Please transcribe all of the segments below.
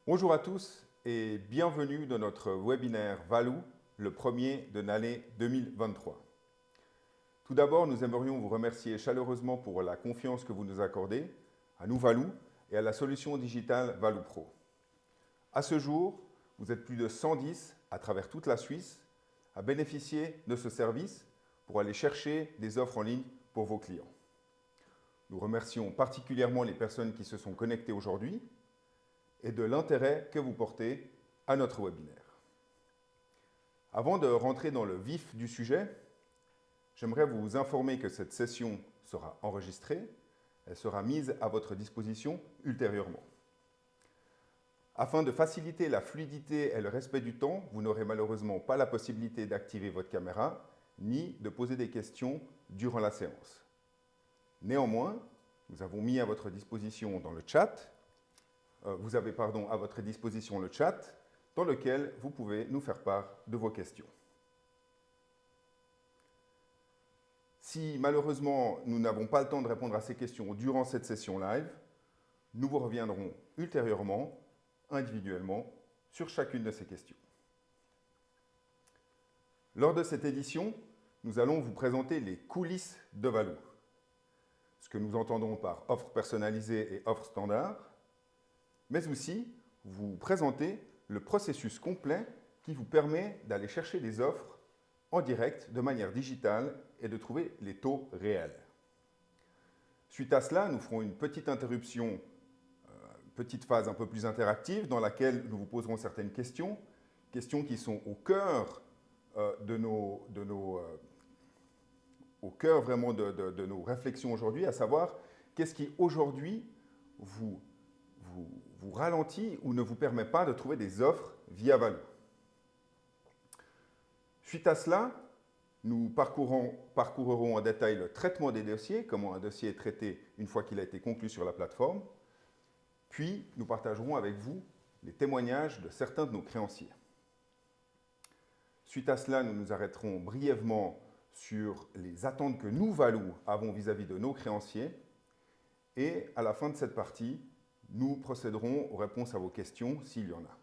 Bonjour à tous et bienvenue dans notre webinaire Valou, le premier de l'année 2023. Tout d'abord, nous aimerions vous remercier chaleureusement pour la confiance que vous nous accordez à nous Valou et à la solution digitale Valou Pro. À ce jour, vous êtes plus de 110 à travers toute la Suisse à bénéficier de ce service pour aller chercher des offres en ligne pour vos clients. Nous remercions particulièrement les personnes qui se sont connectées aujourd'hui et de l'intérêt que vous portez à notre webinaire. Avant de rentrer dans le vif du sujet, j'aimerais vous informer que cette session sera enregistrée. Elle sera mise à votre disposition ultérieurement. Afin de faciliter la fluidité et le respect du temps, vous n'aurez malheureusement pas la possibilité d'activer votre caméra ni de poser des questions durant la séance. Néanmoins, nous avons mis à votre disposition dans le chat vous avez à votre disposition le chat dans lequel vous pouvez nous faire part de vos questions. Si malheureusement nous n'avons pas le temps de répondre à ces questions durant cette session live, nous vous reviendrons ultérieurement, individuellement, sur chacune de ces questions. Lors de cette édition, nous allons vous présenter les coulisses de Valou. Ce que nous entendons par offre personnalisée et offre standard, mais aussi vous présenter le processus complet qui vous permet d'aller chercher des offres en direct de manière digitale et de trouver les taux réels. Suite à cela, nous ferons une petite interruption, une petite phase un peu plus interactive dans laquelle nous vous poserons certaines questions, questions qui sont au cœur vraiment de nos réflexions aujourd'hui, à savoir qu'est-ce qui aujourd'hui vous ralentit ou ne vous permet pas de trouver des offres via Valou. Suite à cela, nous parcourrons en détail le traitement des dossiers, comment un dossier est traité une fois qu'il a été conclu sur la plateforme, puis nous partagerons avec vous les témoignages de certains de nos créanciers. Suite à cela, nous nous arrêterons brièvement sur les attentes que nous, Valou, avons vis-à-vis de nos créanciers et à la fin de cette partie, nous procéderons aux réponses à vos questions s'il y en a.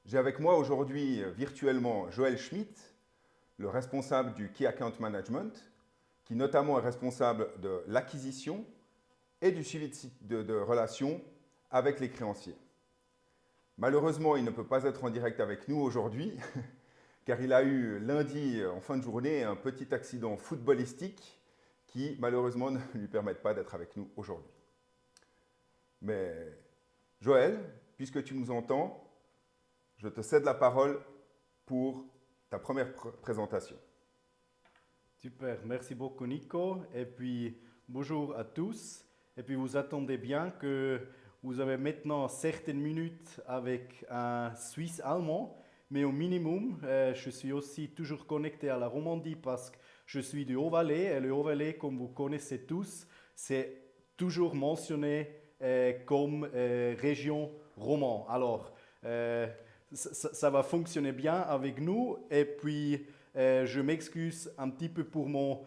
J'ai avec moi aujourd'hui virtuellement Joël Schmitt, le responsable du Key Account Management, qui notamment est responsable de l'acquisition et du suivi de relations avec les créanciers. Malheureusement, il ne peut pas être en direct avec nous aujourd'hui, car il a eu lundi en fin de journée un petit accident footballistique qui malheureusement ne lui permettent pas d'être avec nous aujourd'hui. Mais Joël, puisque tu nous entends, je te cède la parole pour ta première présentation. Super, merci beaucoup Nico. Et puis bonjour à tous. Et puis vous attendez bien que vous avez maintenant certaines minutes avec un Suisse allemand, mais au minimum, je suis aussi toujours connecté à la Romandie parce que je suis du Haut-Valais. Et le Haut-Valais, comme vous connaissez tous, c'est toujours mentionné comme région romande. Alors, ça va fonctionner bien avec nous. Et puis, je m'excuse un petit peu pour mon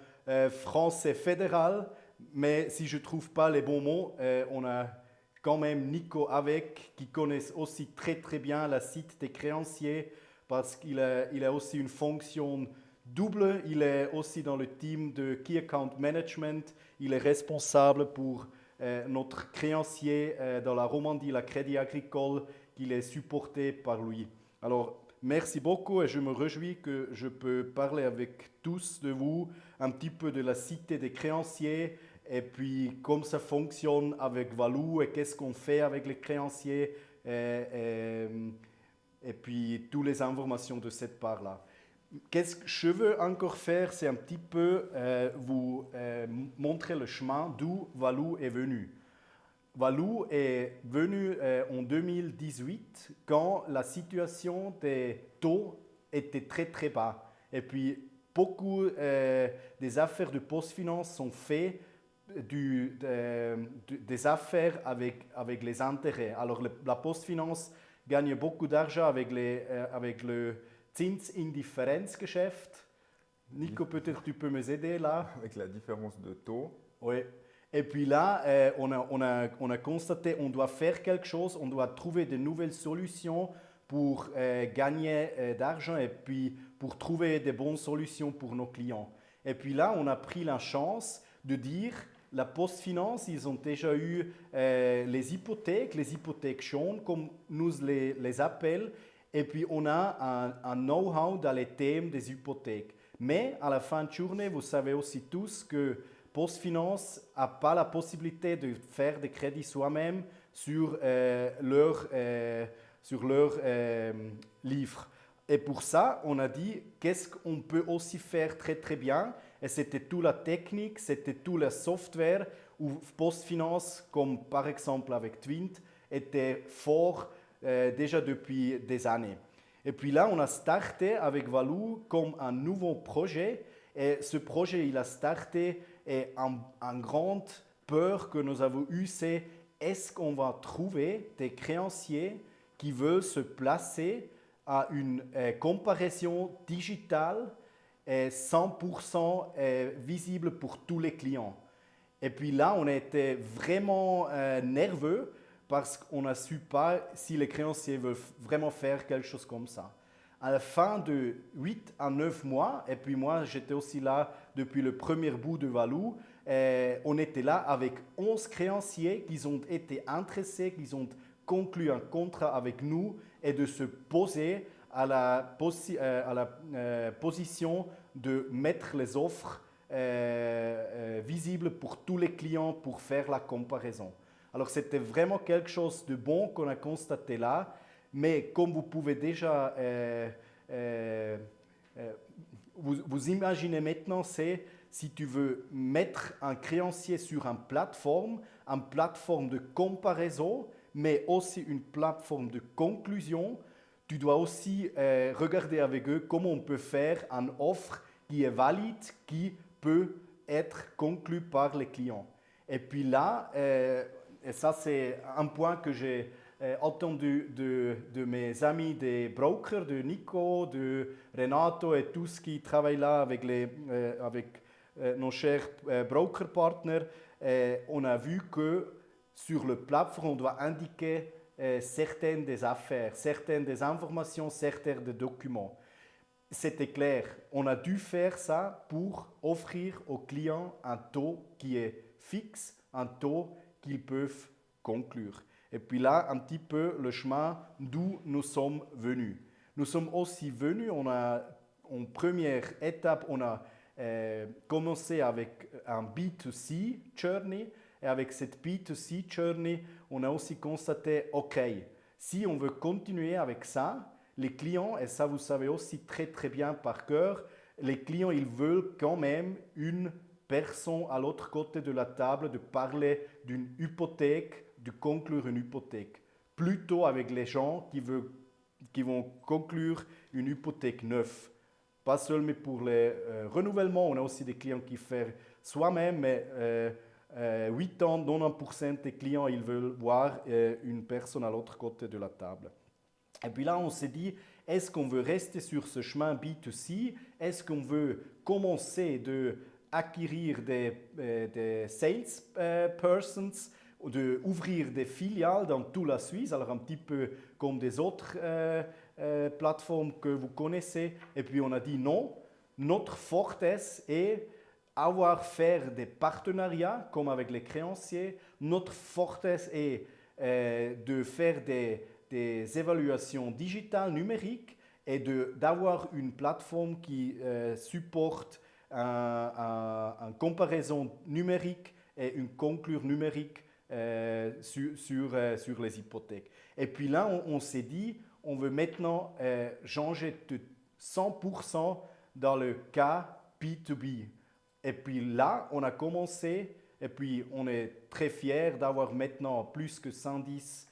français fédéral, mais si je ne trouve pas les bons mots, on a quand même Nico avec, qui connaît aussi très très bien la site des créanciers, parce qu'il a aussi une fonction double. Il est aussi dans le team de Key Account Management. Il est responsable pour notre créancier dans la Romandie, la Crédit Agricole, qu'il est supporté par lui. Alors, merci beaucoup et je me réjouis que je peux parler avec tous de vous un petit peu de la cité des créanciers et puis comment ça fonctionne avec Valou et qu'est-ce qu'on fait avec les créanciers et puis toutes les informations de cette part-là. Qu'est-ce que je veux encore faire, c'est un petit peu vous montrer le chemin d'où Valou est venu. Valou est venu en 2018 quand la situation des taux était très très bas. Et puis beaucoup des affaires de PostFinance sont faites des affaires avec les intérêts. Alors la PostFinance gagne beaucoup d'argent avec le Zinsindifferenzgeschäft. Nico, peut-être tu peux m'aider là. Avec la différence de taux. Oui. Et puis là, on a constaté on doit faire quelque chose, on doit trouver de nouvelles solutions pour gagner d'argent et puis pour trouver des bonnes solutions pour nos clients. Et puis là, on a pris la chance de dire, la PostFinance, ils ont déjà eu les hypothèques jaunes, comme nous les appellent, et puis on a un know-how dans les thèmes des hypothèques. Mais à la fin de journée, vous savez aussi tous que PostFinance n'a pas la possibilité de faire des crédits soi-même sur leur livre. Et pour ça, on a dit qu'est-ce qu'on peut aussi faire très très bien. Et c'était toute la technique, c'était tout le software où PostFinance, comme par exemple avec Twint, était fort déjà depuis des années. Et puis là, on a starté avec Valou comme un nouveau projet. Et ce projet, il a starté et une grande peur que nous avons eue, c'est est-ce qu'on va trouver des créanciers qui veulent se placer à une comparaison digitale 100% visible pour tous les clients. Et puis là, on était vraiment nerveux parce qu'on n'a su pas si les créanciers veulent vraiment faire quelque chose comme ça. À la fin de 8 à 9 mois, et puis moi j'étais aussi là depuis le premier bout de Valou, on était là avec 11 créanciers qui ont été intéressés, qui ont conclu un contrat avec nous et de se poser à la position de mettre les offres visibles pour tous les clients pour faire la comparaison. Alors c'était vraiment quelque chose de bon qu'on a constaté là, mais comme vous pouvez déjà vous imaginez maintenant, c'est si tu veux mettre un créancier sur une plateforme de comparaison, mais aussi une plateforme de conclusion, tu dois aussi regarder avec eux comment on peut faire une offre qui est valide, qui peut être conclue par les clients. Et puis là, et ça c'est un point que j'ai entendu de mes amis des brokers, de Nico, de Renato et tous qui travaillent là avec nos chers broker partners. On a vu que sur le plateforme, on doit indiquer certaines des affaires, certaines des informations, certains des documents. C'était clair, on a dû faire ça pour offrir aux clients un taux qui est fixe, un taux qu'ils peuvent conclure. Et puis là, un petit peu le chemin d'où nous sommes venus. Nous sommes aussi venus, en première étape, on a commencé avec un B2C journey. Et avec cette B2C journey, on a aussi constaté, OK, si on veut continuer avec ça, les clients, et ça vous savez aussi très très bien par cœur, les clients, ils veulent quand même une personne à l'autre côté de la table de parler d'une hypothèque, de conclure une hypothèque. Plutôt avec les gens qui vont conclure une hypothèque neuve. Pas seulement pour les renouvellements, on a aussi des clients qui font soi-même, mais 90% des clients, ils veulent voir une personne à l'autre côté de la table. Et puis là, on s'est dit, est-ce qu'on veut rester sur ce chemin B2C? Est-ce qu'on veut commencer d'acquérir des sales persons, d'ouvrir des filiales dans toute la Suisse, alors un petit peu comme des autres plateformes que vous connaissez. Et puis on a dit non, notre fortesse est faire des partenariats comme avec les créanciers. Notre fortesse est de faire des évaluations digitales, numériques et d'avoir une plateforme qui supporte une comparaison numérique et une conclure numérique sur les hypothèques. Et puis là, on s'est dit, on veut maintenant changer de 100% dans le cas B2B. Et puis là, on a commencé, et puis on est très fiers d'avoir maintenant plus que 110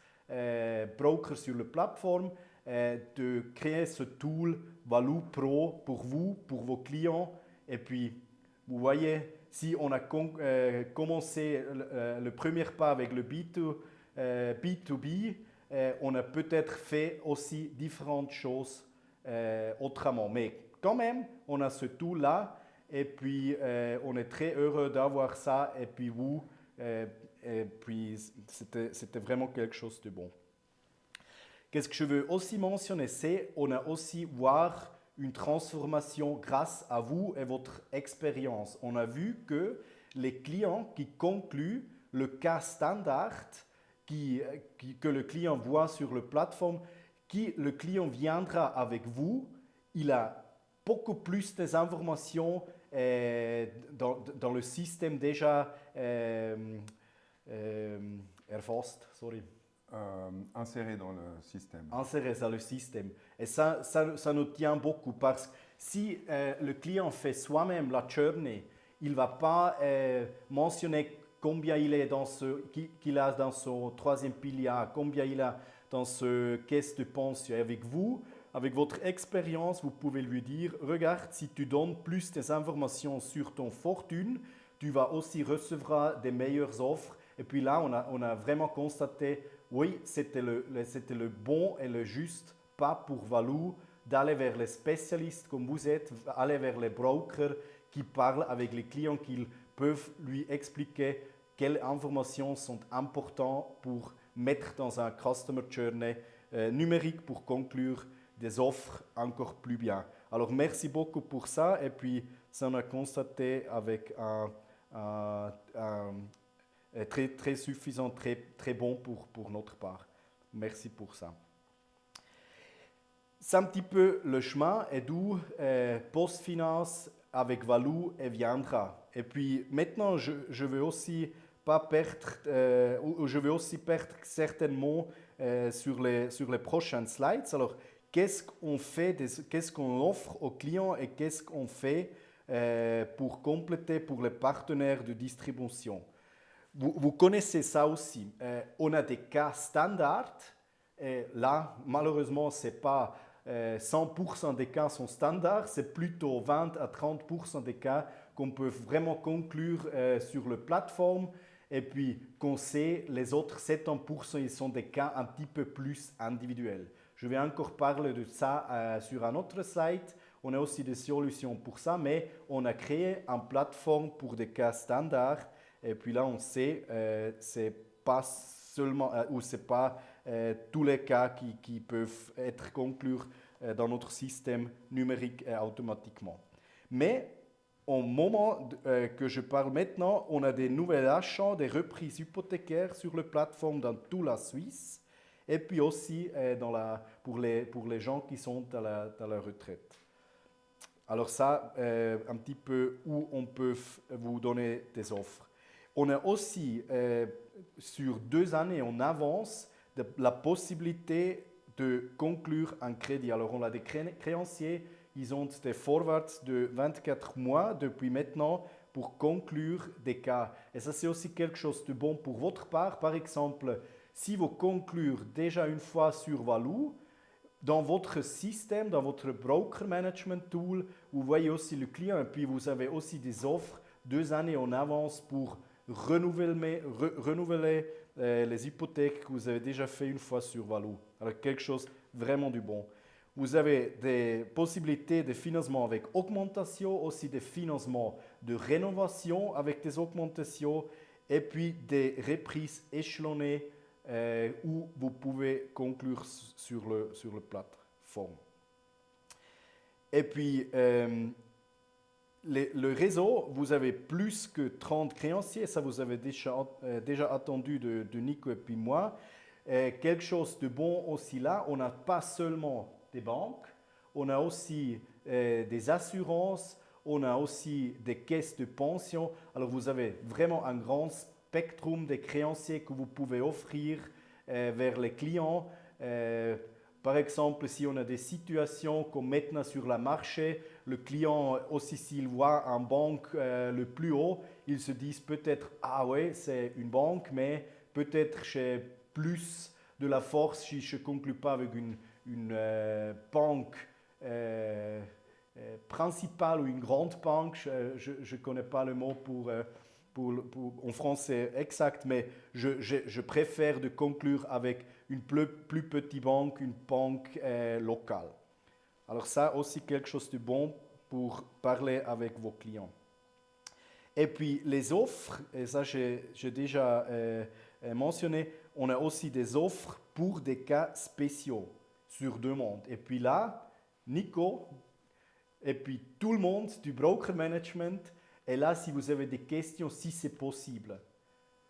brokers sur la plateforme, de créer ce tool Valou Pro pour vous, pour vos clients. Et puis, vous voyez, si on a commencé le premier pas avec le B2B, on a peut-être fait aussi différentes choses autrement. Mais quand même, on a ce tool-là. Et puis, on est très heureux d'avoir ça. Et puis, vous, Et puis, c'était vraiment quelque chose de bon. Qu'est-ce que je veux aussi mentionner, c'est on a aussi voir une transformation grâce à vous et votre expérience. On a vu que les clients qui concluent le cas standard que le client voit sur la plateforme, le client viendra avec vous, il a beaucoup plus d'informations dans le système déjà erfasst, sorry. Inséré dans le système. Inséré dans le système. Et ça nous tient beaucoup parce que si le client fait soi-même la journey, il ne va pas mentionner combien qu'il a dans son troisième pilier, combien il a dans ce caisse de pension. Et avec vous, avec votre expérience, vous pouvez lui dire, regarde, si tu donnes plus d'informations sur ton fortune, tu vas aussi recevoir des meilleures offres. Et puis là, on a vraiment constaté, oui, c'était le bon et le juste pas pour Valou d'aller vers les spécialistes comme vous êtes, aller vers les brokers qui parlent avec les clients, qui peuvent lui expliquer quelles informations sont importantes pour mettre dans un Customer Journey numérique pour conclure des offres encore plus bien. Alors, merci beaucoup pour ça. Et puis, ça on a constaté avec un très suffisant, très bon pour notre part. Merci pour ça. C'est un petit peu le chemin et d'où PostFinance avec Valou et viendra. Et puis maintenant, je veux aussi pas perdre, je veux aussi perdre certainement sur les prochaines slides. Alors, qu'est-ce qu'on fait, qu'est-ce qu'on offre aux clients et qu'est-ce qu'on fait pour compléter pour les partenaires de distribution. Vous connaissez ça aussi. On a des cas standards. Et là, malheureusement, ce n'est pas 100% des cas sont standards, c'est plutôt 20 à 30% des cas qu'on peut vraiment conclure sur la plateforme. Et puis, qu'on sait, les autres 70%, ils sont des cas un petit peu plus individuels. Je vais encore parler de ça sur un autre site. On a aussi des solutions pour ça, mais on a créé une plateforme pour des cas standards. Et puis là, on sait, c'est pas seulement, ou c'est pas tous les cas qui peuvent être conclus dans notre système numérique automatiquement. Mais au moment que je parle maintenant, on a des nouveaux achats, des reprises hypothécaires sur la plateforme dans toute la Suisse. Et puis aussi pour les gens qui sont à la retraite. Alors ça, un petit peu où on peut vous donner des offres. On a aussi, sur 2 années en avance, la possibilité de conclure un crédit. Alors on a des créanciers, ils ont des forwards de 24 mois depuis maintenant pour conclure des cas. Et ça, c'est aussi quelque chose de bon pour votre part. Par exemple, si vous conclurez déjà une fois sur Valou, dans votre système, dans votre broker management tool, vous voyez aussi le client et puis vous avez aussi des offres 2 années en avance pour renouveler les hypothèques que vous avez déjà fait une fois sur Valou. Alors quelque chose vraiment du bon. Vous avez des possibilités de financement avec augmentation, aussi des financements de rénovation avec des augmentations et puis des reprises échelonnées où vous pouvez conclure sur le plateforme. Et puis, le réseau, vous avez plus que 30 créanciers, ça vous avez déjà attendu de Nico et puis moi. Quelque chose de bon aussi là, on n'a pas seulement des banques, on a aussi des assurances, on a aussi des caisses de pension. Alors vous avez vraiment un grand spectrum de créanciers que vous pouvez offrir vers les clients. Par exemple, si on a des situations comme maintenant sur le marché, le client aussi s'il voit une banque le plus haut, ils se disent peut-être « Ah ouais, c'est une banque, mais peut-être j'ai plus de la force si je ne conclue pas avec une banque principale ou une grande banque. » Je ne connais pas le mot en français exact, mais je préfère de conclure avec une plus petite banque, une banque locale. Alors ça aussi quelque chose de bon pour parler avec vos clients. Et puis les offres, et ça j'ai déjà mentionné, on a aussi des offres pour des cas spéciaux sur demande. Et puis là, Nico, et puis tout le monde du broker management est là si vous avez des questions, si c'est possible,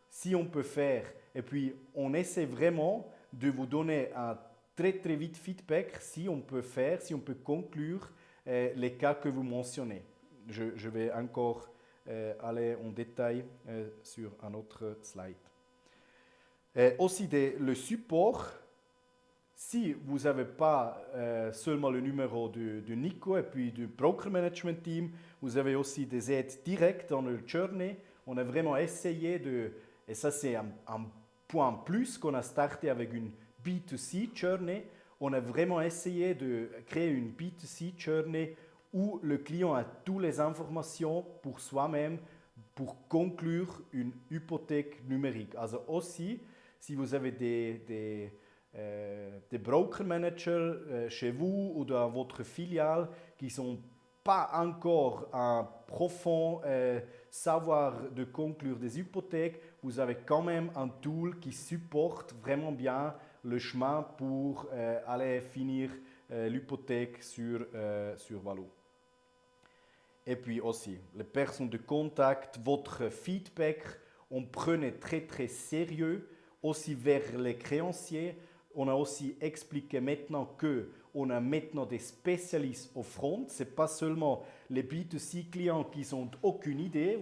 si on peut faire. Et puis on essaie vraiment de vous donner un très très vite feedback si on peut faire, si on peut conclure les cas que vous mentionnez. Je vais encore aller en détail sur un autre slide. Aussi le support. Si vous n'avez pas seulement le numéro de Nico et puis du Broker Management Team, vous avez aussi des aides directes dans le journey. On a vraiment essayé et ça c'est un point plus qu'on a starté avec une B2C journey. On a vraiment essayé de créer une B2C journey où le client a toutes les informations pour soi-même pour conclure une hypothèque numérique. Also aussi, si vous avez des broker managers chez vous ou dans votre filiale qui ne sont pas encore un profond savoir de conclure des hypothèques, vous avez quand même un tool qui supporte vraiment bien le chemin pour aller finir l'hypothèque sur Valou. Et puis aussi, les personnes de contact, votre feedback, on prenait très très sérieux aussi vers les créanciers. On a aussi expliqué maintenant qu'on a maintenant des spécialistes au front. Ce n'est pas seulement les B2C clients qui n'ont aucune idée.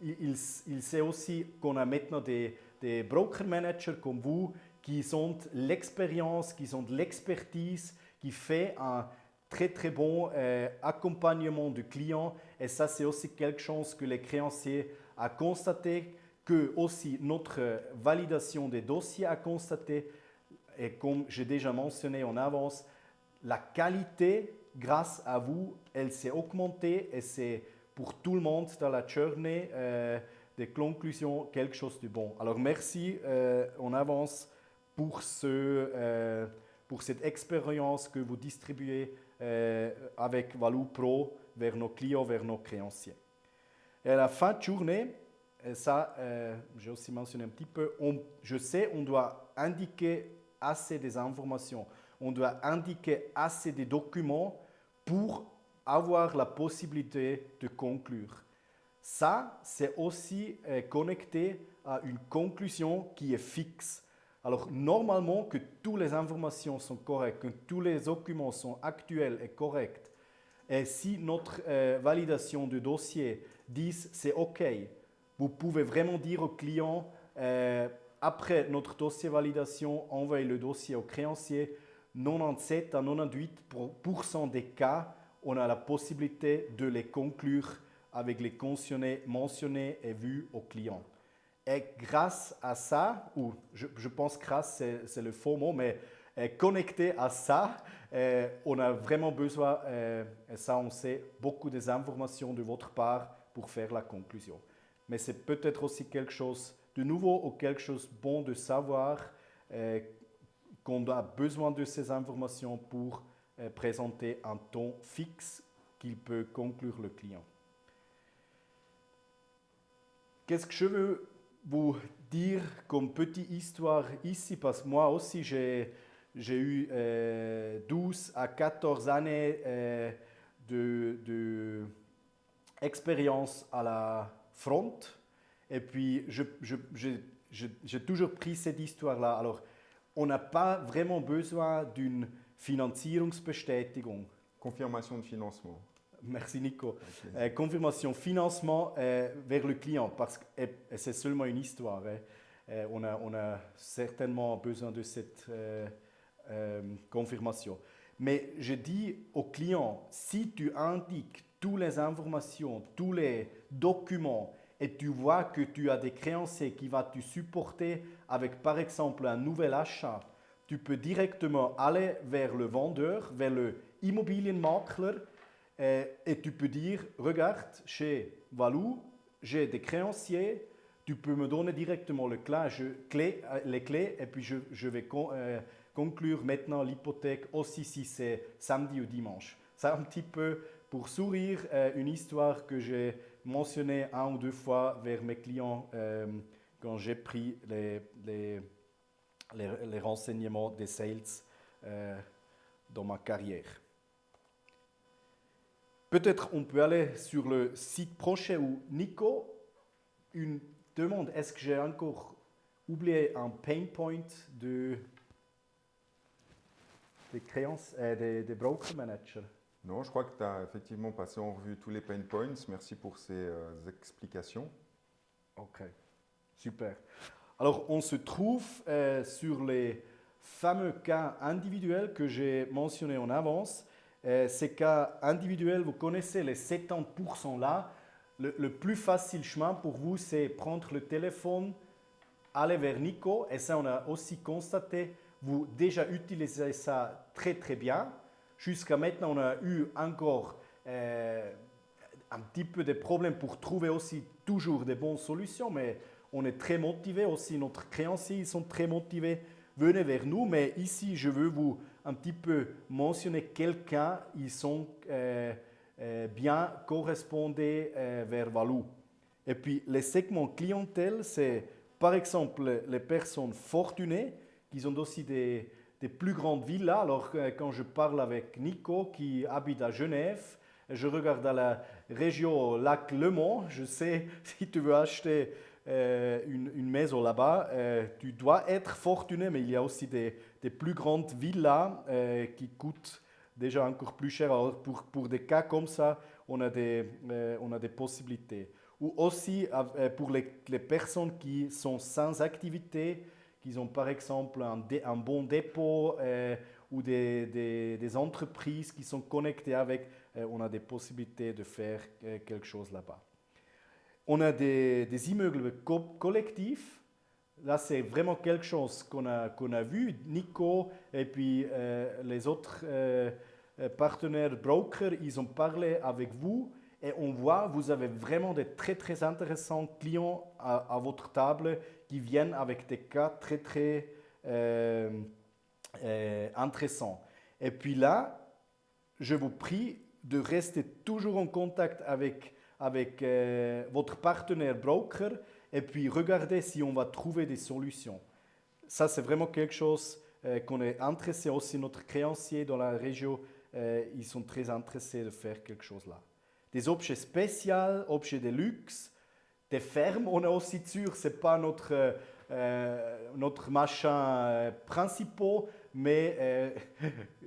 Ils savent aussi qu'on a maintenant des broker managers comme vous qui ont l'expérience, qui ont de l'expertise, qui fait un très très bon accompagnement du client. Et ça, c'est aussi quelque chose que les créanciers ont constaté, que aussi notre validation des dossiers a constaté. Et comme j'ai déjà mentionné en avance, la qualité, grâce à vous, elle s'est augmentée et c'est pour tout le monde dans la journée des conclusions quelque chose de bon. Alors merci en avance pour cette expérience que vous distribuez avec Valou Pro vers nos clients, vers nos créanciers. Et à la fin de journée, et ça, j'ai aussi mentionné un petit peu, je sais, on doit indiquer assez des informations, on doit indiquer assez de documents pour avoir la possibilité de conclure. Ça, c'est aussi connecté à une conclusion qui est fixe. Alors, normalement, que toutes les informations sont correctes, que tous les documents sont actuels et corrects, et si notre validation du dossier dit c'est OK, vous pouvez vraiment dire au client, après notre dossier validation, envoyez le dossier au créancier. 97 à 98% des cas, on a la possibilité de les conclure avec les conditions mentionnées et vues au client. Et grâce à ça, ou je pense grâce, c'est le faux mot, mais connecté à ça, on a vraiment besoin, et ça on sait, beaucoup des informations de votre part pour faire la conclusion. Mais c'est peut-être aussi quelque chose de nouveau ou quelque chose de bon de savoir qu'on a besoin de ces informations pour présenter un ton fixe qu'il peut conclure le client. Qu'est-ce que je veux vous dire comme petite histoire ici? Parce que moi aussi, j'ai eu 12 à 14 années d'expérience à la front. Et puis, j'ai toujours pris cette histoire-là. Alors, on n'a pas vraiment besoin d'une Finanzierungsbestätigung. Confirmation de financement. Merci Nico. Okay. Confirmation financement vers le client, parce que c'est seulement une histoire. On a certainement besoin de cette confirmation. Mais je dis au client, si tu indiques toutes les informations, tous les documents, et tu vois que tu as des créanciers qui vont te supporter avec par exemple un nouvel achat, tu peux directement aller vers le vendeur, vers le Immobilienmakler et tu peux dire, regarde, chez Valou, j'ai des créanciers, tu peux me donner directement les clés et puis je vais conclure maintenant l'hypothèque aussi si c'est samedi ou dimanche. C'est un petit peu pour sourire une histoire que j'ai mentionné 1 ou 2 fois vers mes clients quand j'ai pris les renseignements des sales dans ma carrière. Peut-être on peut aller sur le site prochain où Nico, une demande, est-ce que j'ai encore oublié un pain point des créances, des broker managers? Non, je crois que tu as effectivement passé en revue tous les pain points. Merci pour ces explications. Ok, super. Alors, on se trouve sur les fameux cas individuels que j'ai mentionnés en avance. Ces cas individuels, vous connaissez les 70% là. Le plus facile chemin pour vous, c'est prendre le téléphone, aller vers Nico. Et ça, on a aussi constaté, vous déjà utilisez ça très très bien. Jusqu'à maintenant, on a eu encore un petit peu de problèmes pour trouver aussi toujours des bonnes solutions, mais on est très motivés aussi. Notre créanciers, ils sont très motivés. Venez vers nous, mais ici, je veux vous un petit peu mentionner quelqu'un, ils sont bien correspondés vers Valou. Et puis, les segments clientèle, c'est par exemple les personnes fortunées qui ont aussi des plus grandes villas. Alors, quand je parle avec Nico qui habite à Genève, je regarde à la région Lac-Léman. Je sais, si tu veux acheter une maison là-bas, tu dois être fortuné, mais il y a aussi des plus grandes villas qui coûtent déjà encore plus cher. Alors, pour des cas comme ça, on a des possibilités. Ou aussi pour les personnes qui sont sans activité, qui ont par exemple un bon dépôt ou des entreprises qui sont connectées avec, on a des possibilités de faire quelque chose là-bas. On a des immeubles collectifs. Là, c'est vraiment quelque chose qu'on a vu. Nico et puis les autres partenaires brokers, ils ont parlé avec vous. Et on voit, vous avez vraiment des très, très intéressants clients à votre table qui viennent avec des cas très, très intéressants. Et puis là, je vous prie de rester toujours en contact avec votre partenaire broker et puis regardez si on va trouver des solutions. Ça, c'est vraiment quelque chose qu'on est intéressé aussi. Notre créancier dans la région, ils sont très intéressés de faire quelque chose là. Des objets spéciaux, objets de luxe, des fermes, on a aussi sûr, ce n'est pas notre machin principal, mais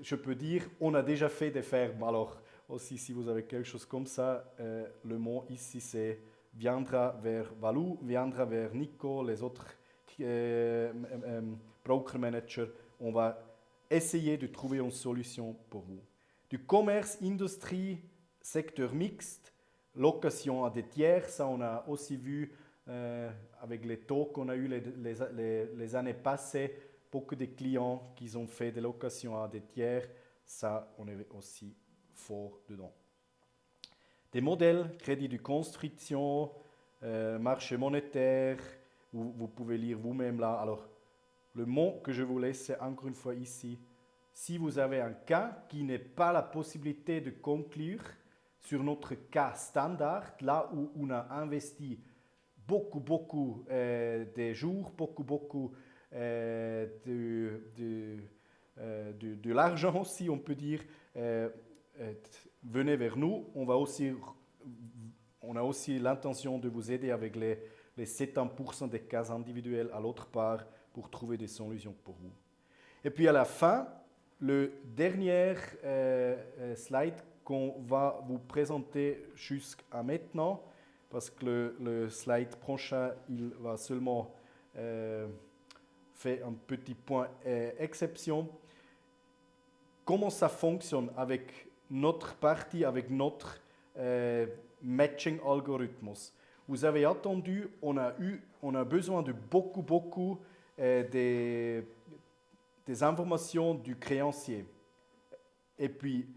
je peux dire, on a déjà fait des fermes. Alors, aussi, si vous avez quelque chose comme ça, le mot ici, c'est viendra vers Valou, viendra vers Nico, les autres broker managers. On va essayer de trouver une solution pour vous. Du commerce, industrie, secteur mixte, location à des tiers, ça on a aussi vu avec les taux qu'on a eu les années passées, beaucoup de clients qui ont fait des locations à des tiers, ça on est aussi fort dedans. Des modèles, crédit de construction, marché monétaire, vous pouvez lire vous-même là. Alors, le mot que je vous laisse, c'est encore une fois ici. Si vous avez un cas qui n'est pas la possibilité de conclure sur notre cas standard, là où on a investi beaucoup de jours, beaucoup de l'argent, si on peut dire, venez vers nous. On a aussi l'intention de vous aider avec les 70% des cas individuels à l'autre part pour trouver des solutions pour vous. Et puis à la fin, le dernier slide qu'on va vous présenter jusqu'à maintenant, parce que le slide prochain, il va seulement faire un petit point exception. Comment ça fonctionne avec notre partie, avec notre matching algorithme? Vous avez entendu, on a besoin de beaucoup des informations du créancier. Et puis,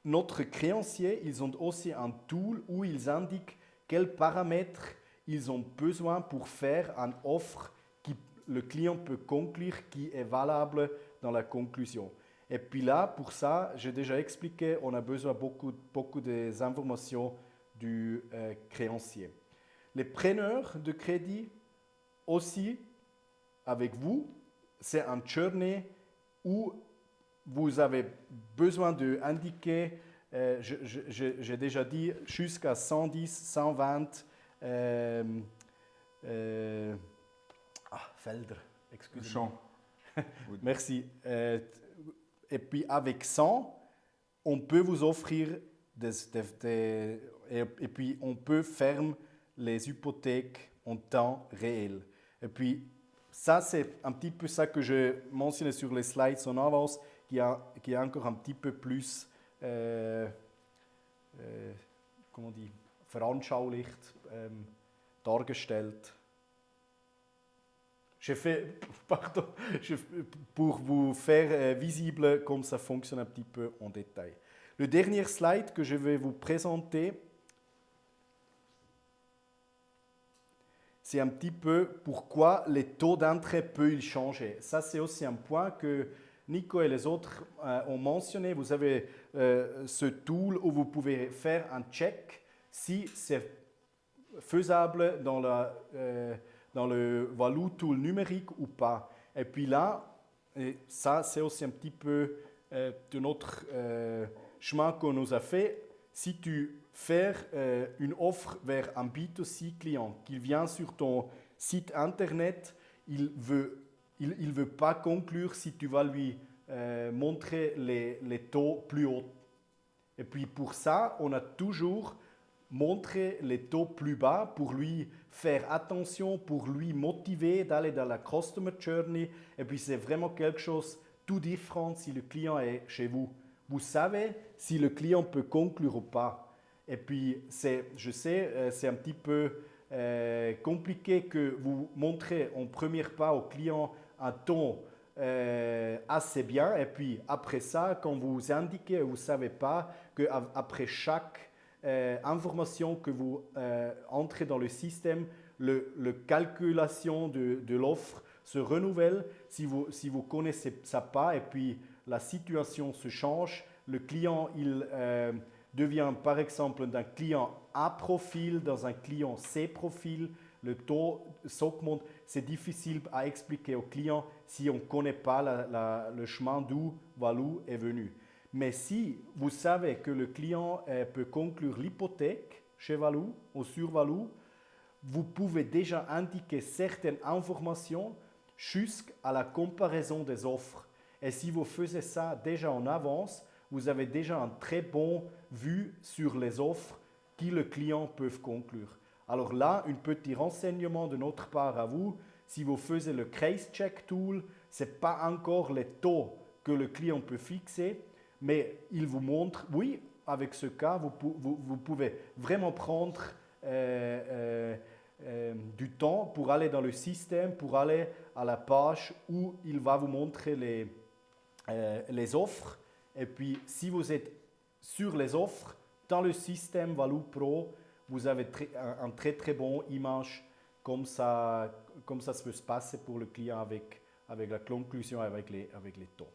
notre créancier, ils ont aussi un tool où ils indiquent quels paramètres ils ont besoin pour faire une offre que le client peut conclure, qui est valable dans la conclusion. Et puis là, pour ça, j'ai déjà expliqué, on a besoin beaucoup des informations du créancier. Les preneurs de crédit aussi, avec vous, c'est un journey où vous avez besoin d'indiquer, j'ai déjà dit, jusqu'à 110, 120 Felder, excusez-moi. Merci. Et puis avec 100, on peut vous offrir et puis on peut fermer les hypothèques en temps réel. Et puis ça, c'est un petit peu ça que je mentionnais sur les slides en avance, qui est encore un petit peu plus, comment on dit, veranschaulicht, dargestellt. J'ai fait, pardon, pour vous faire visible comme ça fonctionne un petit peu en détail. Le dernier slide que je vais vous présenter, c'est un petit peu pourquoi les taux d'intérêt peuvent changer. Ça, c'est aussi un point que Nico et les autres ont mentionné. Vous avez ce tool où vous pouvez faire un check si c'est faisable dans le value tool numérique ou pas. Et puis là, ça c'est aussi un petit peu de notre chemin qu'on nous a fait. Si tu fais une offre vers un B2C client qui vient sur ton site internet, il veut pas conclure si tu vas lui montrer les taux plus hauts. Et puis pour ça, on a toujours montré les taux plus bas pour lui faire attention, pour lui motiver d'aller dans la customer journey. Et puis c'est vraiment quelque chose tout différent si le client est chez vous. Vous savez si le client peut conclure ou pas. Et puis je sais, c'est un petit peu compliqué que vous montrez en premier pas au client un ton assez bien. Et puis après ça, quand vous indiquez, vous ne savez pas qu'après chaque information que vous entrez dans le système, le calculation de l'offre se renouvelle. Si vous ne connaissez ça pas et puis la situation se change, le client il devient par exemple d'un client A profil dans un client C profil, le taux s'augmente. C'est difficile à expliquer au client si on ne connaît pas le chemin d'où Valou est venu. Mais si vous savez que le client peut conclure l'hypothèque chez Valou ou sur Valou, vous pouvez déjà indiquer certaines informations jusqu'à la comparaison des offres. Et si vous faisiez ça déjà en avance, vous avez déjà un très bon vue sur les offres que le client peut conclure. Alors là, un petit renseignement de notre part à vous, si vous faisiez le Case Check Tool, ce n'est pas encore les taux que le client peut fixer, mais il vous montre, oui, avec ce cas, vous pouvez vraiment prendre du temps pour aller dans le système, pour aller à la page où il va vous montrer les offres. Et puis, si vous êtes sur les offres, dans le système Valou Pro, vous avez un très très bon image comme ça peut se passer pour le client avec la conclusion, avec les taux.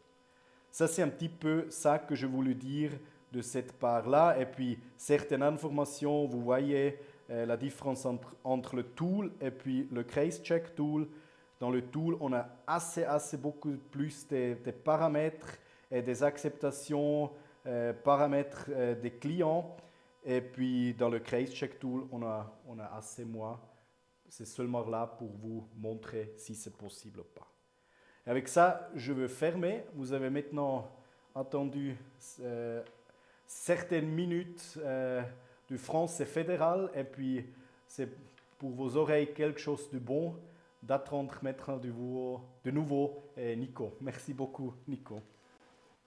Ça, c'est un petit peu ça que je voulais dire de cette part-là. Et puis, certaines informations, vous voyez la différence entre le tool et puis le Case Check Tool. Dans le tool, on a assez beaucoup plus des paramètres et des acceptations, paramètres des clients. Et puis, dans le Case Check Tool, on a assez moins. C'est seulement là pour vous montrer si c'est possible ou pas. Avec ça, je veux fermer. Vous avez maintenant entendu certaines minutes du français fédéral et puis c'est pour vos oreilles quelque chose de bon d'attendre maintenant de nouveau Nico. Merci beaucoup, Nico.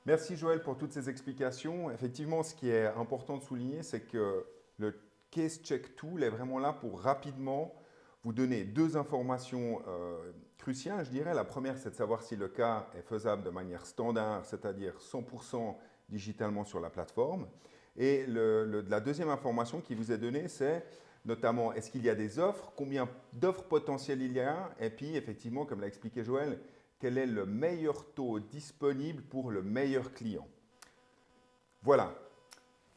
Merci Joël pour toutes ces explications. Effectivement, ce qui est important de souligner, c'est que le Case Check Tool est vraiment là pour rapidement vous donner deux informations cruciales, je dirais. La première, c'est de savoir si le cas est faisable de manière standard, c'est-à-dire 100% digitalement sur la plateforme. Et la deuxième information qui vous est donnée, c'est notamment est-ce qu'il y a des offres, combien d'offres potentielles il y a, et puis effectivement, comme l'a expliqué Joël, quel est le meilleur taux disponible pour le meilleur client. Voilà.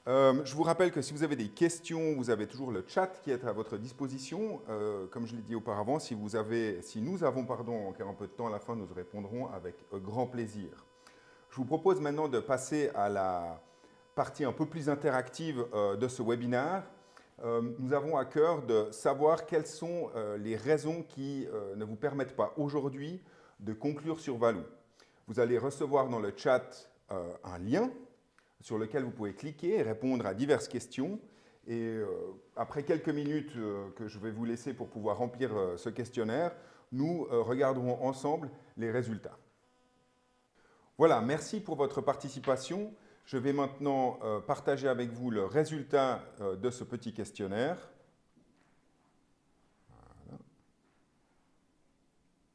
Je vous rappelle que si vous avez des questions, vous avez toujours le chat qui est à votre disposition. Comme je l'ai dit auparavant, si nous avons encore un peu de temps à la fin, nous répondrons avec grand plaisir. Je vous propose maintenant de passer à la partie un peu plus interactive de ce webinaire. Nous avons à cœur de savoir quelles sont les raisons qui ne vous permettent pas aujourd'hui de conclure sur Valou. Vous allez recevoir dans le chat un lien sur lequel vous pouvez cliquer et répondre à diverses questions. Et après quelques minutes que je vais vous laisser pour pouvoir remplir ce questionnaire, nous regarderons ensemble les résultats. Voilà, merci pour votre participation. Je vais maintenant partager avec vous le résultat de ce petit questionnaire. Voilà.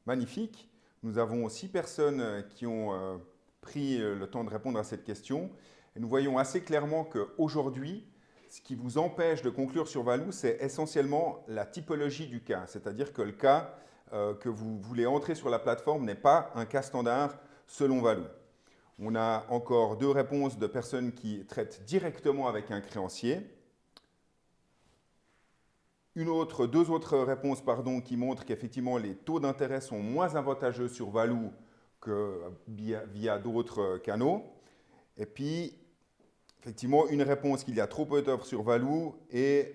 Magnifique. Nous avons 6 personnes qui ont pris le temps de répondre à cette question. Et nous voyons assez clairement qu'aujourd'hui, ce qui vous empêche de conclure sur Valou, c'est essentiellement la typologie du cas. C'est-à-dire que le cas que vous voulez entrer sur la plateforme n'est pas un cas standard selon Valou. On a encore 2 réponses de personnes qui traitent directement avec un créancier. 2 autres réponses qui montrent qu'effectivement les taux d'intérêt sont moins avantageux sur Valou que via d'autres canaux. Et puis, effectivement, une réponse qu'il y a trop peu d'offres sur Valou et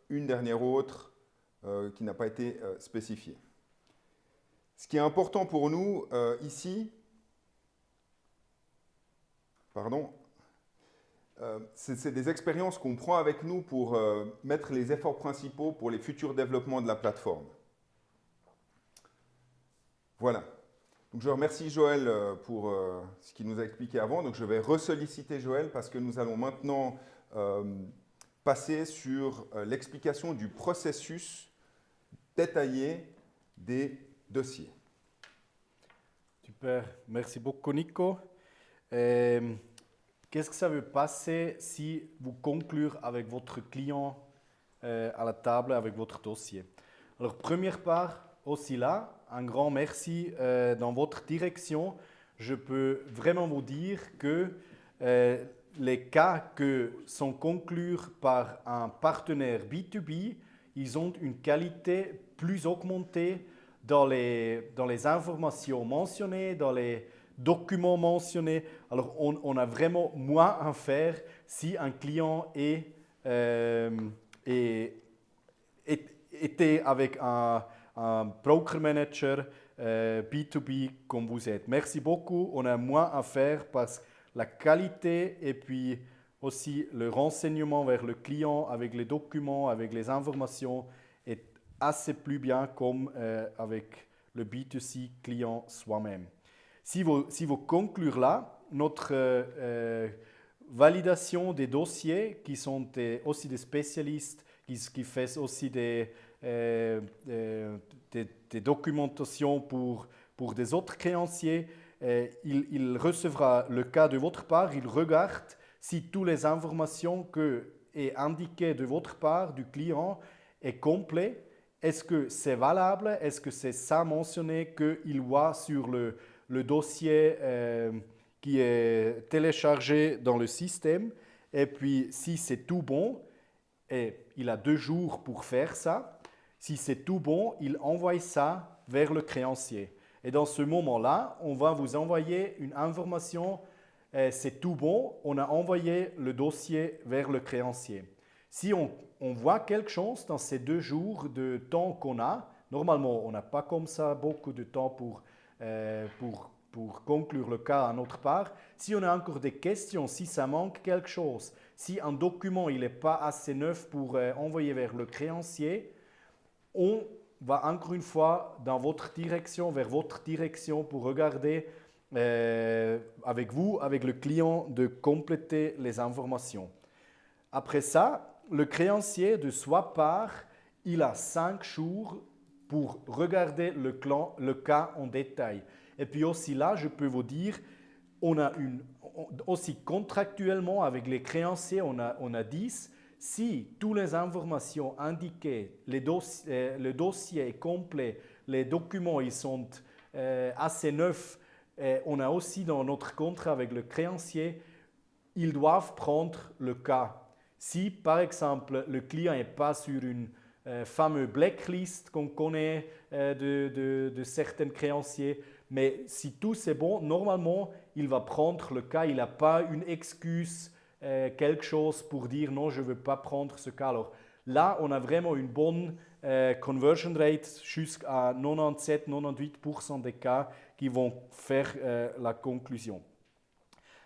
une dernière autre qui n'a pas été spécifiée. Ce qui est important pour nous ici, c'est des expériences qu'on prend avec nous pour mettre les efforts principaux pour les futurs développements de la plateforme. Voilà. Donc, je remercie Joël pour ce qu'il nous a expliqué avant. Donc, je vais ressolliciter Joël parce que nous allons maintenant passer sur l'explication du processus détaillé des dossiers. Super, merci beaucoup Nico. Qu'est-ce que ça veut passer si vous conclurez avec votre client à la table avec votre dossier? Alors, première part, aussi là, un grand merci dans votre direction. Je peux vraiment vous dire que les cas que sont conclus par un partenaire B2B, ils ont une qualité plus augmentée dans les informations mentionnées, dans les documents mentionnés. Alors, on a vraiment moins à faire si un client était avec un broker manager B2B comme vous êtes. Merci beaucoup. On a moins à faire parce que la qualité et puis aussi le renseignement vers le client avec les documents, avec les informations est assez plus bien comme avec le B2C client soi-même. Si vous conclurez là, notre validation des dossiers, qui sont aussi des spécialistes, qui font aussi des documentations pour des autres créanciers, il recevra le cas de votre part, il regarde si toutes les informations que est indiquées de votre part, du client, est complet. Est-ce que c'est valable? Est-ce que c'est ça mentionné qu'il voit sur le dossier qui est téléchargé dans le système? Et puis, si c'est tout bon, et il a 2 jours pour faire ça, si c'est tout bon, il envoie ça vers le créancier. Et dans ce moment-là, on va vous envoyer une information, c'est tout bon, on a envoyé le dossier vers le créancier. Si on voit quelque chose dans ces 2 jours de temps qu'on a, normalement, on n'a pas comme ça beaucoup de temps pour conclure le cas à notre part. Si on a encore des questions, si ça manque quelque chose, si un document n'est pas assez neuf pour envoyer vers le créancier, on va encore une fois dans votre direction, vers votre direction pour regarder avec vous, avec le client, de compléter les informations. Après ça, le créancier de sa part, il a 5 jours pour regarder le cas en détail. Et puis aussi là, je peux vous dire, aussi contractuellement avec les créanciers, on a 10. Si toutes les informations indiquées, le dossier est complet, les documents ils sont assez neufs, on a aussi dans notre contrat avec le créancier, ils doivent prendre le cas. Si, par exemple, le client n'est pas sur une fameuse blacklist qu'on connaît de certains créanciers, mais si tout c'est bon, normalement, il va prendre le cas, il n'a pas une excuse, quelque chose pour dire non, je ne veux pas prendre ce cas. Alors là, on a vraiment une bonne conversion rate jusqu'à 97-98% des cas qui vont faire la conclusion.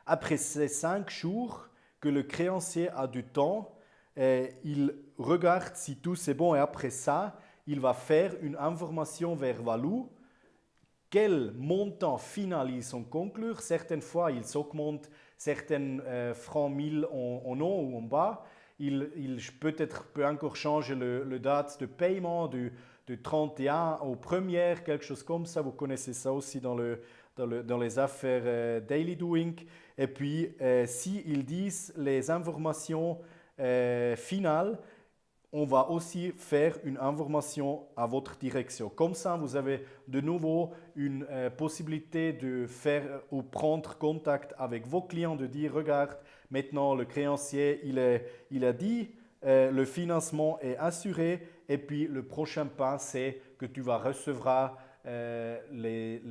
Après ces 5 jours que le créancier a du temps, il regarde si tout c'est bon et après ça, il va faire une information vers Valou. Quel montant final ils sont conclure. Certaines fois, ils augmentent certains francs 1000 en haut ou en bas. Il peut-être peut encore changer le date de paiement de 31 au 1er, quelque chose comme ça. Vous connaissez ça aussi dans les affaires daily doing. Et puis, s'ils disent les informations finales, on va aussi faire une information à votre direction. Comme ça, vous avez de nouveau une possibilité de faire ou prendre contact avec vos clients, de dire, regarde, maintenant le créancier, il a dit, le financement est assuré et puis le prochain pas, c'est que tu vas recevoir les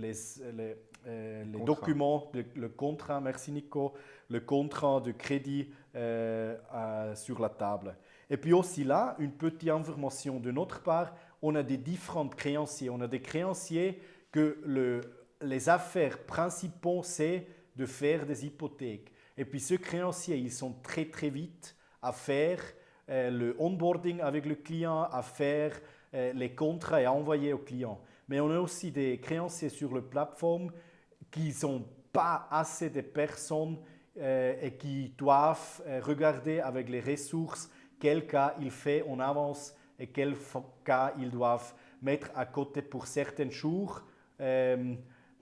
documents, le contrat, merci Nico, le contrat de crédit sur la table. Et puis aussi là, une petite information de notre part, on a des différents créanciers. On a des créanciers que les affaires principaux, c'est de faire des hypothèques. Et puis ces créanciers, ils sont très très vite à faire le onboarding avec le client, à faire les contrats et à envoyer au client. Mais on a aussi des créanciers sur la plateforme qui n'ont pas assez de personnes et qui doivent regarder avec les ressources quel cas il fait en avance et quel cas ils doivent mettre à côté pour certains jours.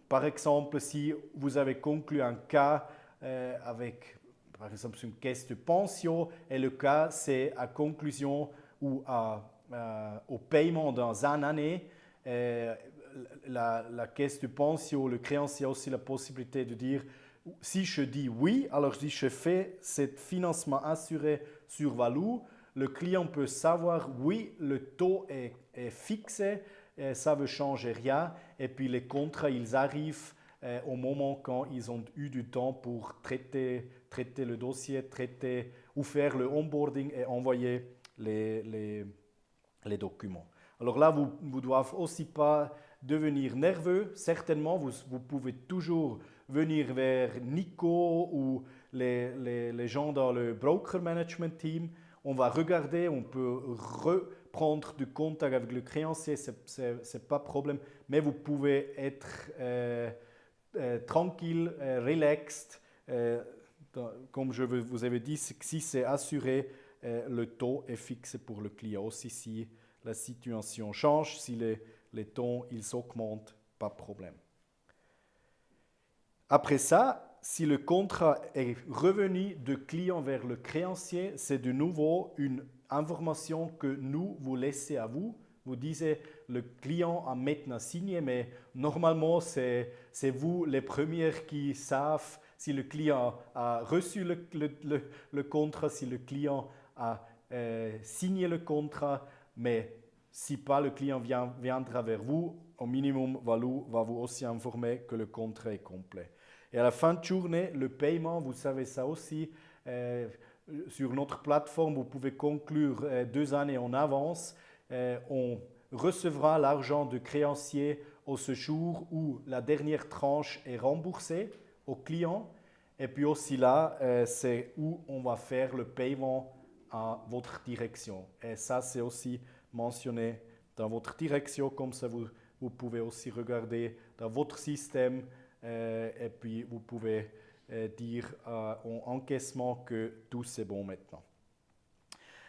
Par exemple, si vous avez conclu un cas avec, par exemple, une caisse de pension et le cas c'est à conclusion ou au paiement dans une année, la caisse de pension, le créancier a aussi la possibilité de dire si je dis oui, alors je dis je fais ce financement assuré sur Valou. Le client peut savoir oui, le taux est fixé, ça ne veut changer rien. Et puis les contrats, ils arrivent au moment quand ils ont eu du temps pour traiter le dossier, traiter ou faire le onboarding et envoyer les documents. Alors là, vous ne devez aussi pas devenir nerveux. Certainement, vous pouvez toujours venir vers Nico ou les gens dans le broker management team. On va regarder, on peut reprendre du contact avec le créancier, ce n'est pas de problème. Mais vous pouvez être tranquille, relaxed. Comme je vous avais dit, si c'est assuré, le taux est fixé pour le client. Aussi, si la situation change, si les taux ils augmentent, pas de problème. Après ça, si le contrat est revenu de client vers le créancier, c'est de nouveau une information que nous vous laissez à vous. Vous disiez, le client a maintenant signé, mais normalement, c'est vous les premiers qui savent si le client a reçu le contrat, si le client a signé le contrat, mais si pas, le client viendra vers vous. Au minimum, Valou va vous aussi informer que le contrat est complet. Et à la fin de journée, le paiement, vous savez ça aussi, sur notre plateforme, vous pouvez conclure 2 années en avance. On recevra l'argent du créancier au jour où la dernière tranche est remboursée au client. Et puis aussi là, c'est où on va faire le paiement à votre direction. Et ça, c'est aussi mentionné dans votre direction, comme ça vous pouvez aussi regarder dans votre système et puis vous pouvez dire en encaissement que tout c'est bon maintenant.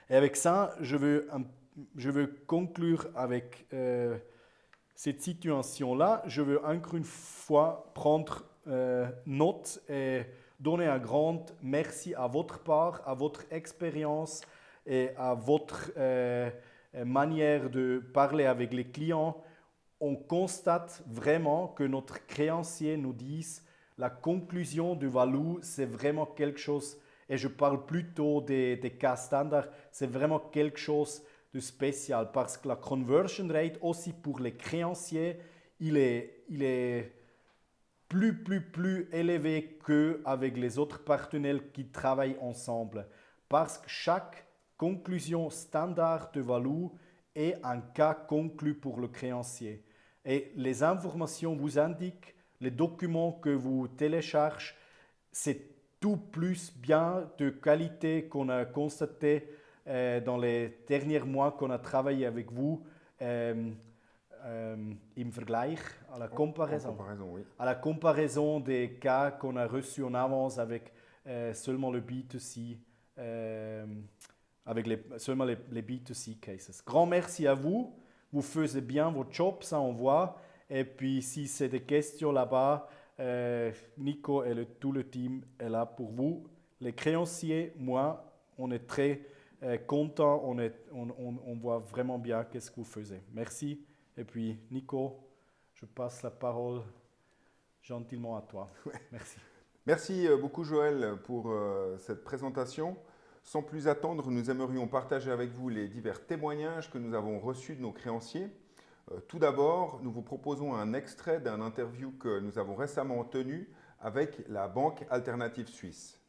Et avec ça, je veux conclure avec cette situation-là. Je veux encore une fois prendre note et donner un grand merci à votre part, à votre expérience et à votre manière de parler avec les clients. On constate vraiment que notre créancier nous dise la conclusion de Valou, c'est vraiment quelque chose et je parle plutôt des cas standards. C'est vraiment quelque chose de spécial parce que la conversion rate aussi pour les créanciers, il est plus élevé qu'avec les autres partenaires qui travaillent ensemble. Parce que chaque conclusion standard de value est un cas conclu pour le créancier. Et les informations vous indiquent, les documents que vous téléchargez, c'est tout plus bien de qualité qu'on a constaté dans les derniers mois qu'on a travaillé avec vous. Im Vergleich, à la comparaison. Oui. À la comparaison des cas qu'on a reçus en avance avec seulement le B2C, avec seulement les B2C cases. Grand merci à vous. Vous faites bien votre job, ça on voit. Et puis si c'est des questions là-bas, Nico et tout le team est là pour vous. Les créanciers, moi, on est très contents. On voit vraiment bien qu'est-ce que vous faites. Merci. Et puis, Nico, je passe la parole gentiment à toi. Merci. Merci beaucoup Joël pour cette présentation. Sans plus attendre, nous aimerions partager avec vous les divers témoignages que nous avons reçus de nos créanciers. Tout d'abord, nous vous proposons un extrait d'un interview que nous avons récemment tenu avec la Banque Alternative Suisse.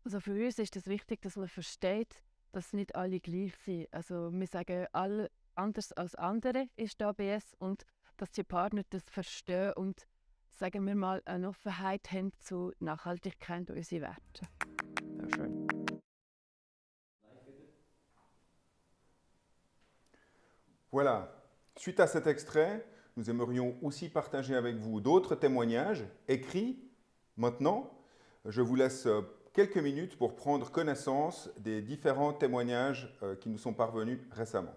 Also für uns ist es wichtig, dass man versteht, dass nicht alle gleich sind. Also wir sagen, alle anders als andere ist die ABS und dass die Partner das verstehen und, sagen wir mal, eine Offenheit haben zu Nachhaltigkeit und unsere Werte. Sehr schön. Voilà. Suite à cet extrait, nous aimerions aussi partager avec vous d'autres témoignages écrits. Maintenant, je vous laisse quelques minutes pour prendre connaissance des différents témoignages qui nous sont parvenus récemment.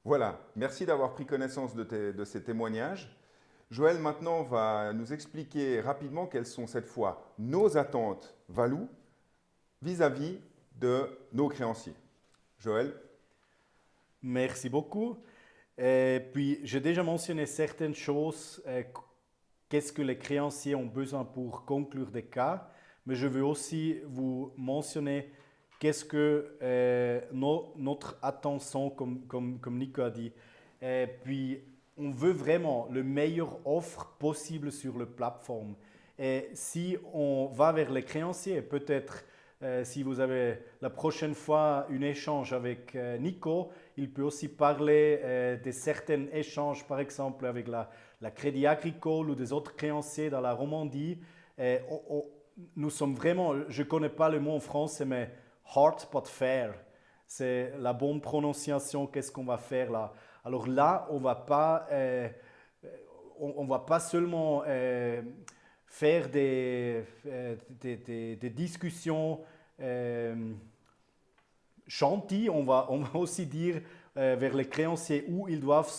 Voilà, merci d'avoir pris connaissance de ces témoignages. Joël maintenant va nous expliquer rapidement quelles sont cette fois nos attentes Valou vis-à-vis de nos créanciers. Joël. Merci beaucoup. Et puis, j'ai déjà mentionné certaines choses. Qu'est-ce que les créanciers ont besoin pour conclure des cas, mais je veux aussi vous mentionner qu'est-ce que notre attention, comme Nico a dit. Et puis, on veut vraiment le meilleur offre possible sur la plateforme. Et si on va vers les créanciers, peut-être si vous avez la prochaine fois un échange avec Nico, il peut aussi parler de certains échanges, par exemple avec la Crédit Agricole ou des autres créanciers dans la Romandie. Nous sommes vraiment, je ne connais pas le mot en français, mais hard but fair. C'est la bonne prononciation, qu'est-ce qu'on va faire là. Alors là, on ne va pas seulement faire des discussions gentilles, on va aussi dire vers les créanciers où ils doivent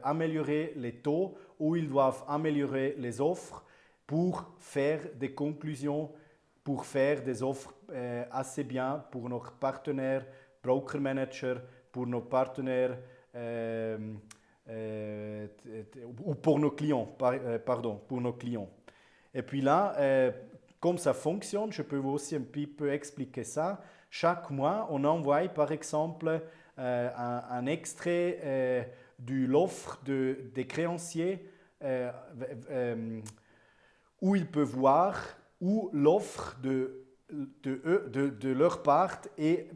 améliorer les taux, où ils doivent améliorer les offres pour faire des conclusions, pour faire des offres assez bien pour nos partenaires, broker managers, pour nos partenaires ou pour nos clients, pour nos clients. Et puis là, comme ça fonctionne, je peux vous aussi un petit peu expliquer ça. Chaque mois, on envoie par exemple un extrait de l'offre des créanciers où ils peuvent voir où l'offre de leur part est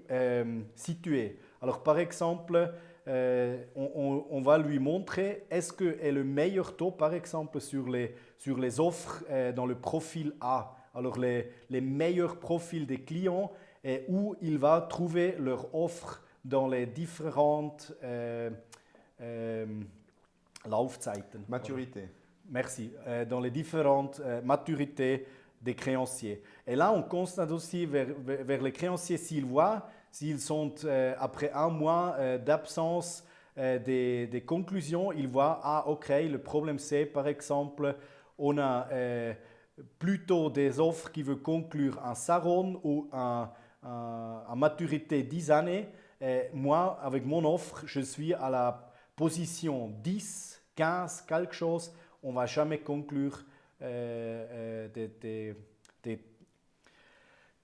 située. Alors par exemple, on va lui montrer est-ce que est le meilleur taux, par exemple, sur les offres dans le profil A. alors les meilleurs profils des clients et où il va trouver leur offre dans les différentes Laufzeiten. Maturité. Merci. Dans les différentes maturités des créanciers. Et là, on constate aussi vers les créanciers s'ils voient, s'ils sont après un mois d'absence des conclusions, ils voient, ah ok, le problème c'est par exemple, on a plutôt des offres qui veulent conclure un Saron ou un maturité 10 années. Et moi, avec mon offre, je suis à la position 10, 15, quelque chose. On ne va jamais conclure des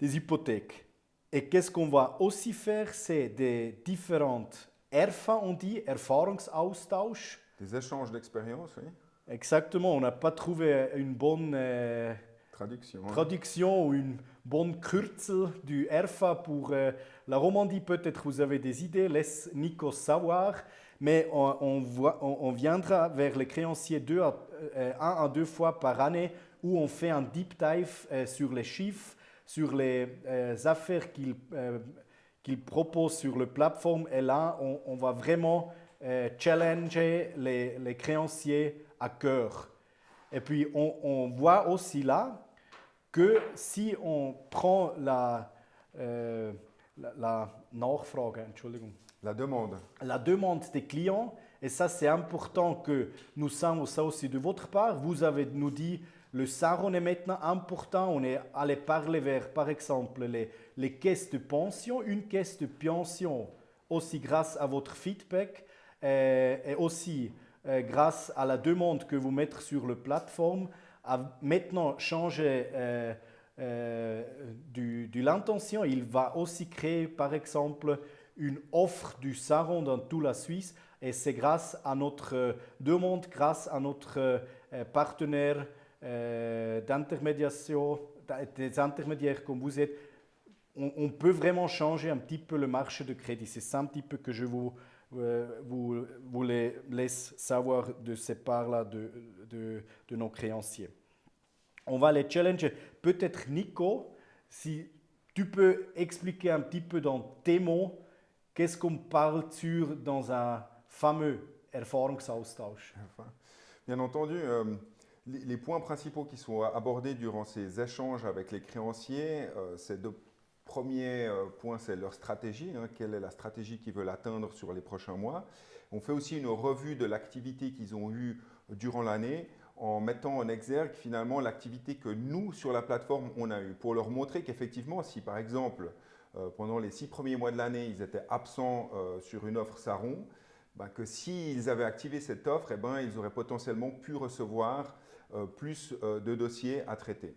hypothèques. Et qu'est-ce qu'on va aussi faire, c'est des différentes ERFA, on dit, Erfahrungsaustausch. Des échanges d'expériences, oui. Exactement, on n'a pas trouvé une bonne traduction ou une bonne Kürzel du ERFA pour la Romandie. Peut-être vous avez des idées, laisse Nico savoir. Mais on viendra vers les créanciers 1 à 2 fois par année où on fait un deep dive sur les chiffres, sur les affaires qu'ils proposent sur la plateforme. Et là, on va vraiment challenger les créanciers à cœur. Et puis, on voit aussi là que si on prend la Nachfrage, Entschuldigung, la demande des clients, et ça c'est important que nous savons ça aussi de votre part. Vous avez nous dit le Saron est maintenant important, on est allé parler vers par exemple les caisses de pension, une caisse de pension aussi grâce à votre feedback et aussi grâce à la demande que vous mettez sur la plateforme, a maintenant changé de l'intention. Il va aussi créer par exemple une offre du Saron dans toute la Suisse et c'est grâce à notre demande, grâce à notre partenaire d'intermédiation, des intermédiaires comme vous êtes, on peut vraiment changer un petit peu le marché de crédit. C'est ça un petit peu que je vous laisse savoir de ces parts-là de nos créanciers. On va les challenger. Peut-être Nico, si tu peux expliquer un petit peu dans tes mots, qu'est-ce qu'on parle sur dans un fameux Erfahrungsaustausch? Bien entendu, les points principaux qui sont abordés durant ces échanges avec les créanciers, ces deux premiers points, c'est leur stratégie. Quelle est la stratégie qu'ils veulent atteindre sur les prochains mois? On fait aussi une revue de l'activité qu'ils ont eue durant l'année en mettant en exergue finalement l'activité que nous, sur la plateforme, on a eue pour leur montrer qu'effectivement, si par exemple, pendant les 6 premiers mois de l'année, ils étaient absents sur une offre Saron, que s'ils avaient activé cette offre, ils auraient potentiellement pu recevoir plus de dossiers à traiter.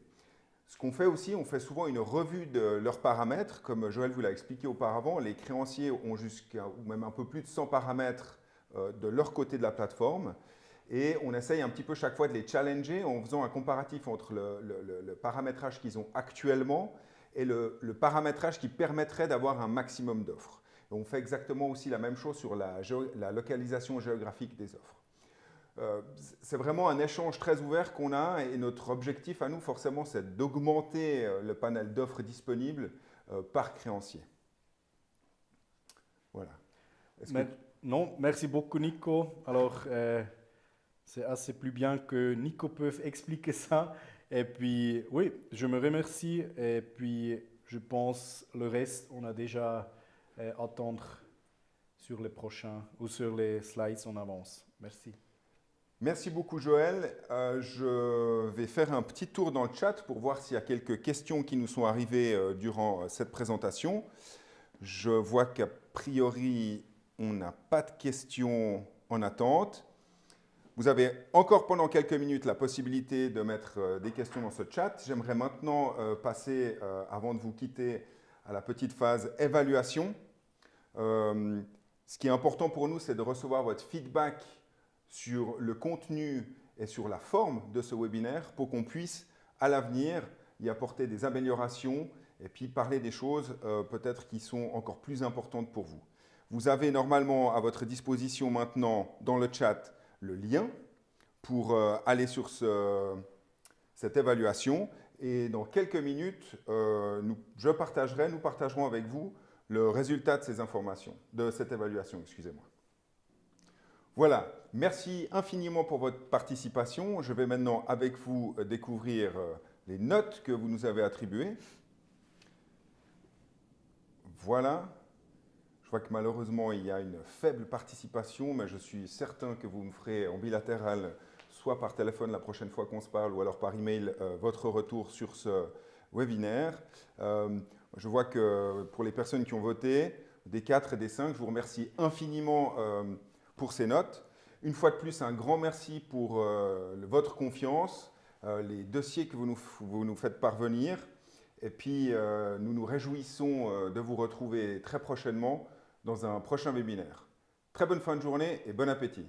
Ce qu'on fait aussi, on fait souvent une revue de leurs paramètres. Comme Joël vous l'a expliqué auparavant, les créanciers ont jusqu'à ou même un peu plus de 100 paramètres de leur côté de la plateforme. Et on essaye un petit peu chaque fois de les challenger en faisant un comparatif entre le paramétrage qu'ils ont actuellement et le paramétrage qui permettrait d'avoir un maximum d'offres. On fait exactement aussi la même chose sur la localisation géographique des offres. C'est vraiment un échange très ouvert qu'on a et notre objectif à nous, forcément, c'est d'augmenter le panel d'offres disponibles par créancier. Voilà. Non, merci beaucoup Nico. Alors, c'est assez plus bien que Nico peut expliquer ça. Et puis, oui, je me remercie. Et puis, je pense le reste, on a déjà à attendre sur les prochains ou sur les slides en avance. Merci. Merci beaucoup Joël. Je vais faire un petit tour dans le chat pour voir s'il y a quelques questions qui nous sont arrivées durant cette présentation. Je vois qu'a priori, on n'a pas de questions en attente. Vous avez encore pendant quelques minutes la possibilité de mettre des questions dans ce chat. J'aimerais maintenant passer, avant de vous quitter, à la petite phase évaluation. Ce qui est important pour nous, c'est de recevoir votre feedback sur le contenu et sur la forme de ce webinaire pour qu'on puisse, à l'avenir, y apporter des améliorations et puis parler des choses peut-être qui sont encore plus importantes pour vous. Vous avez normalement à votre disposition maintenant dans le chat le lien pour aller sur cette évaluation Et dans quelques minutes, nous partagerons avec vous le résultat de ces informations, de cette évaluation, excusez-moi. Voilà, merci infiniment pour votre participation. Je vais maintenant avec vous découvrir les notes que vous nous avez attribuées. Voilà. Je vois que malheureusement, il y a une faible participation, mais je suis certain que vous me ferez en bilatéral, soit par téléphone la prochaine fois qu'on se parle, ou alors par email, votre retour sur ce webinaire. Je vois que pour les personnes qui ont voté, des 4 et des 5, je vous remercie infiniment pour ces notes. Une fois de plus, un grand merci pour votre confiance, les dossiers que vous nous faites parvenir. Et puis, nous nous réjouissons de vous retrouver très prochainement dans un prochain webinaire. Très bonne fin de journée et bon appétit.